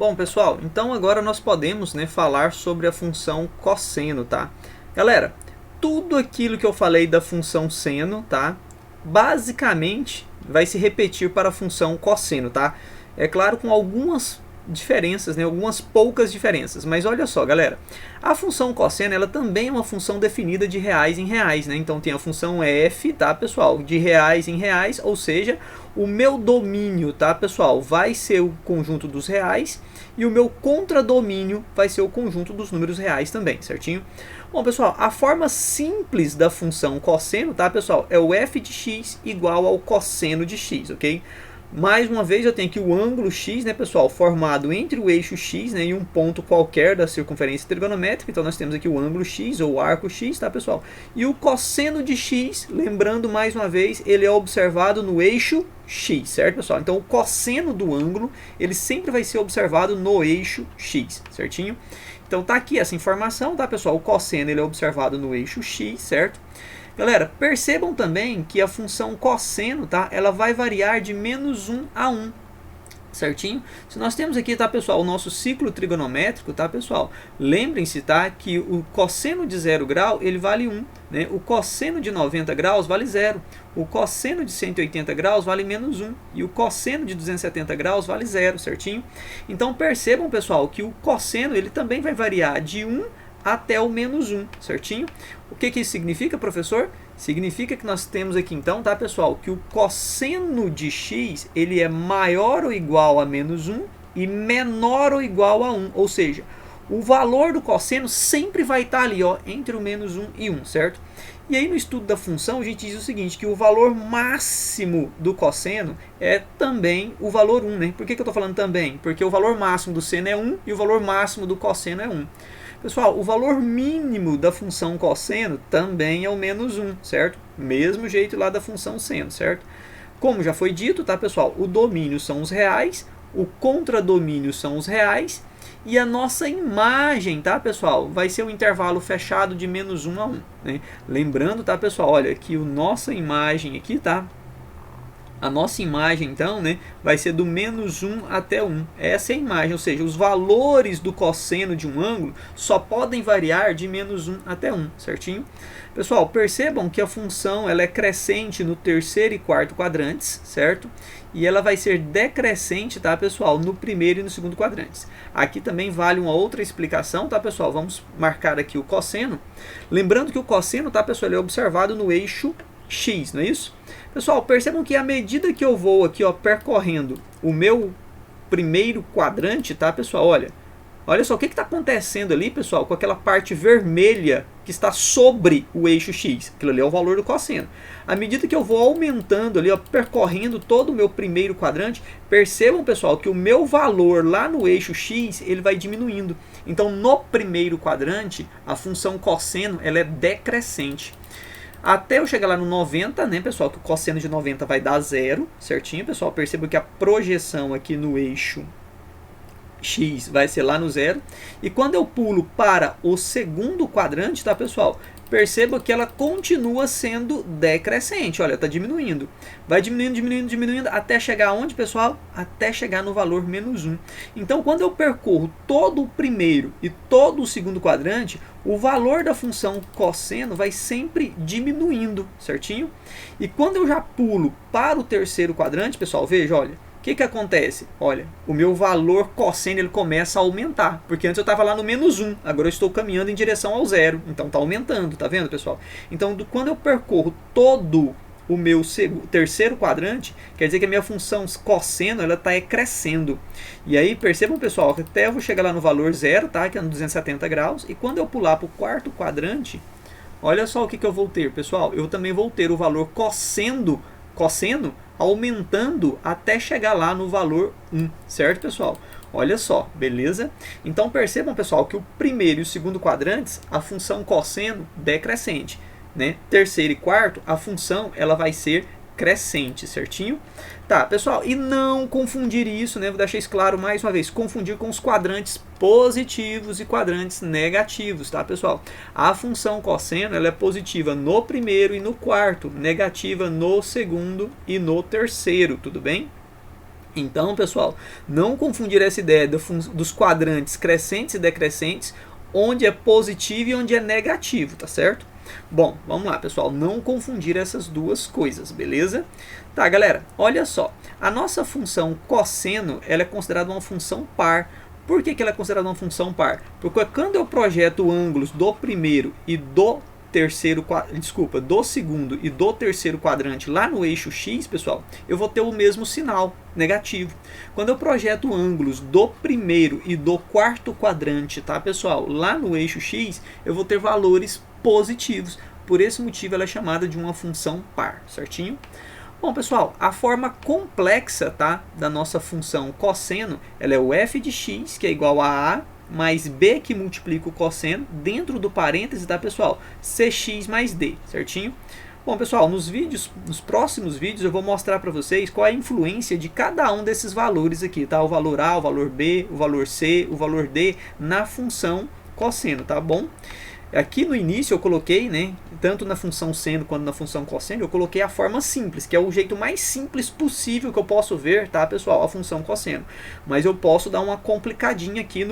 Bom, pessoal, então agora nós podemos, né, falar sobre a função cosseno, tá? Galera, tudo aquilo que eu falei da função seno, tá? Basicamente vai se repetir para a função cosseno, tá? É claro, com algumas diferenças, né? Algumas poucas diferenças, mas olha só, galera, a função cosseno ela também é uma função definida de reais em reais, né? Então tem a função f, tá, pessoal, de reais em reais, ou seja, o meu domínio, tá, pessoal, vai ser o conjunto dos reais e o meu contradomínio vai ser o conjunto dos números reais também, certinho? Bom, pessoal, a forma simples da função cosseno, tá, pessoal, é o f de x igual ao cosseno de x, ok? Mais uma vez eu tenho aqui o ângulo x, né, pessoal, formado entre o eixo x, né, e um ponto qualquer da circunferência trigonométrica. Então nós temos aqui o ângulo x ou o arco x, tá, pessoal? E o cosseno de x, lembrando mais uma vez, ele é observado no eixo x, certo, pessoal? Então o cosseno do ângulo, ele sempre vai ser observado no eixo x, certinho? Então tá aqui essa informação, tá, pessoal? O cosseno ele é observado no eixo x, certo? Galera, percebam também que a função cosseno, tá, ela vai variar de menos 1 a 1, certinho? Se nós temos aqui, tá, pessoal, o nosso ciclo trigonométrico, tá, pessoal? Lembrem-se, tá, que o cosseno de 0 grau, ele vale 1, né? O cosseno de 90 graus vale 0. O cosseno de 180 graus vale menos 1. E o cosseno de 270 graus vale 0, certinho? Então, percebam, pessoal, que o cosseno, ele também vai variar de 1 até o menos 1, certinho? O que isso significa, professor? Significa que nós temos aqui então, tá, pessoal, que o cosseno de x, ele é maior ou igual a menos 1 e menor ou igual a 1, ou seja, o valor do cosseno sempre vai estar ali, ó, entre o menos 1 e 1, certo? E aí no estudo da função a gente diz o seguinte, que o valor máximo do cosseno é também o valor 1, né? Por que eu estou falando também? Porque o valor máximo do seno é 1 e o valor máximo do cosseno é 1. Pessoal, o valor mínimo da função cosseno também é o menos 1, certo? Mesmo jeito lá da função seno, certo? Como já foi dito, tá, pessoal? O domínio são os reais, o contradomínio são os reais e a nossa imagem, tá, pessoal? Vai ser um intervalo fechado de menos 1 a 1, né? Lembrando, tá, pessoal? Olha, que a nossa imagem aqui, tá? A nossa imagem, então, né, vai ser do menos 1 até 1. Essa é a imagem, ou seja, os valores do cosseno de um ângulo só podem variar de menos 1 até 1, certinho? Pessoal, percebam que a função ela é crescente no terceiro e quarto quadrantes, certo? E ela vai ser decrescente, tá, pessoal, no primeiro e no segundo quadrantes. Aqui também vale uma outra explicação, tá, pessoal? Vamos marcar aqui o cosseno. Lembrando que o cosseno, tá, pessoal, ele é observado no eixo x, não é isso? Pessoal, percebam que à medida que eu vou aqui, ó, percorrendo o meu primeiro quadrante, tá, pessoal? Olha só o que está acontecendo ali, pessoal, com aquela parte vermelha que está sobre o eixo x. Aquilo ali é o valor do cosseno. À medida que eu vou aumentando ali, ó, percorrendo todo o meu primeiro quadrante, percebam, pessoal, que o meu valor lá no eixo x, ele vai diminuindo. Então, no primeiro quadrante, a função cosseno, ela é decrescente. Até eu chegar lá no 90, né, pessoal, que o cosseno de 90 vai dar 0, certinho, pessoal? Perceba que a projeção aqui no eixo x vai ser lá no 0. E quando eu pulo para o segundo quadrante, tá, pessoal? Perceba que ela continua sendo decrescente, olha, está diminuindo. Vai diminuindo, diminuindo, diminuindo, até chegar aonde, pessoal? Até chegar no valor menos 1. Então, quando eu percorro todo o primeiro e todo o segundo quadrante, o valor da função cosseno vai sempre diminuindo, certinho? E quando eu já pulo para o terceiro quadrante, pessoal, veja, olha, o que acontece? Olha, o meu valor cosseno ele começa a aumentar, porque antes eu estava lá no menos 1, agora eu estou caminhando em direção ao 0, então está aumentando, tá vendo, pessoal? Então, quando eu percorro todo o meu terceiro quadrante, quer dizer que a minha função cosseno ela está crescendo. E aí, percebam, pessoal, que até eu vou chegar lá no valor 0, tá? Que é no 270 graus, e quando eu pular para o quarto quadrante, olha só o que eu vou ter, pessoal. Eu também vou ter o valor cosseno aumentando até chegar lá no valor 1, certo, pessoal? Olha só, beleza? Então percebam, pessoal, que o primeiro e o segundo quadrantes, a função cosseno decrescente, né? Terceiro e quarto, a função ela vai ser crescente, certinho? Tá, pessoal, e não confundir isso, né? Vou deixar isso claro mais uma vez, confundir com os quadrantes positivos e quadrantes negativos, tá, pessoal? A função cosseno, ela é positiva no primeiro e no quarto, negativa no segundo e no terceiro, tudo bem? Então, pessoal, não confundir essa ideia dos quadrantes crescentes e decrescentes, onde é positivo e onde é negativo, tá certo? Bom, vamos lá, pessoal, não confundir essas duas coisas, beleza? Tá, galera, olha só, a nossa função cosseno, ela é considerada uma função par. Por que ela é considerada uma função par? Porque quando eu projeto ângulos do primeiro e do segundo e do terceiro quadrante lá no eixo X, pessoal, eu vou ter o mesmo sinal negativo. Quando eu projeto ângulos do primeiro e do quarto quadrante, tá, pessoal, lá no eixo X, eu vou ter valores positivos. Por esse motivo ela é chamada de uma função par, certinho? Bom, pessoal, a forma complexa, tá, da nossa função cosseno, ela é o f de x, que é igual a mais b que multiplica o cosseno, dentro do parêntese, tá, pessoal? Cx mais d, certinho? Bom, pessoal, nos próximos vídeos eu vou mostrar para vocês qual é a influência de cada um desses valores aqui, tá? O valor a, o valor b, o valor c, o valor d na função cosseno, tá bom? Aqui no início eu coloquei, né, tanto na função seno quanto na função cosseno, eu coloquei a forma simples, que é o jeito mais simples possível que eu posso ver, tá, pessoal, a função cosseno. Mas eu posso dar uma complicadinha aqui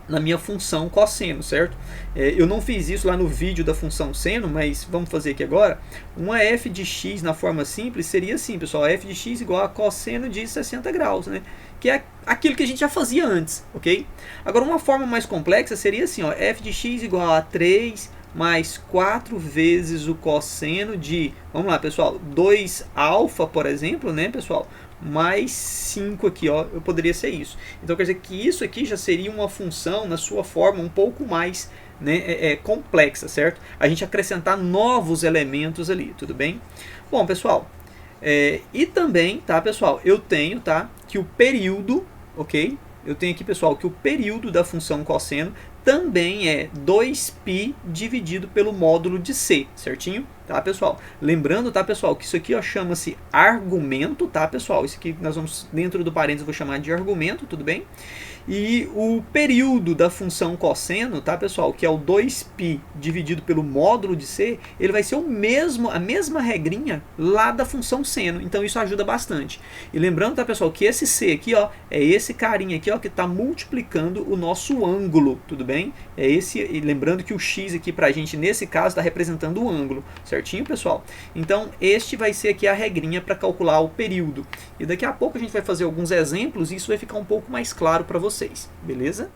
na minha função cosseno, certo? Eu não fiz isso lá no vídeo da função seno, mas vamos fazer aqui agora. Uma f de x na forma simples seria assim, pessoal, f de x igual a cosseno de 60 graus, né? Que é aquilo que a gente já fazia antes, ok? Agora, uma forma mais complexa seria assim, ó, f de x igual a 3 mais 4 vezes o cosseno de, vamos lá, pessoal, 2 alfa, por exemplo, né, pessoal? Mais 5 aqui, ó, eu poderia ser isso. Então quer dizer que isso aqui já seria uma função na sua forma um pouco mais, né, complexa, certo? A gente acrescentar novos elementos ali, tudo bem? Bom, pessoal, e também, tá, pessoal, eu tenho, tá, que o período, ok? Eu tenho aqui, pessoal, que o período da função cosseno também é 2π dividido pelo módulo de c, certinho? Tá, pessoal? Lembrando, tá, pessoal, que isso aqui chama-se argumento, tá, pessoal? Isso aqui nós vamos, dentro do parênteses, eu vou chamar de argumento, tudo bem? E o período da função cosseno, tá, pessoal, que é o 2π dividido pelo módulo de c, ele vai ser a mesma regrinha lá da função seno. Então isso ajuda bastante. E lembrando, tá, pessoal, que esse c aqui, ó, é esse carinha aqui, ó, que está multiplicando o nosso ângulo, tudo bem? E lembrando que o x aqui pra gente, nesse caso, está representando o ângulo, certinho, pessoal? Então este vai ser aqui a regrinha para calcular o período. E daqui a pouco a gente vai fazer alguns exemplos e isso vai ficar um pouco mais claro para vocês, beleza?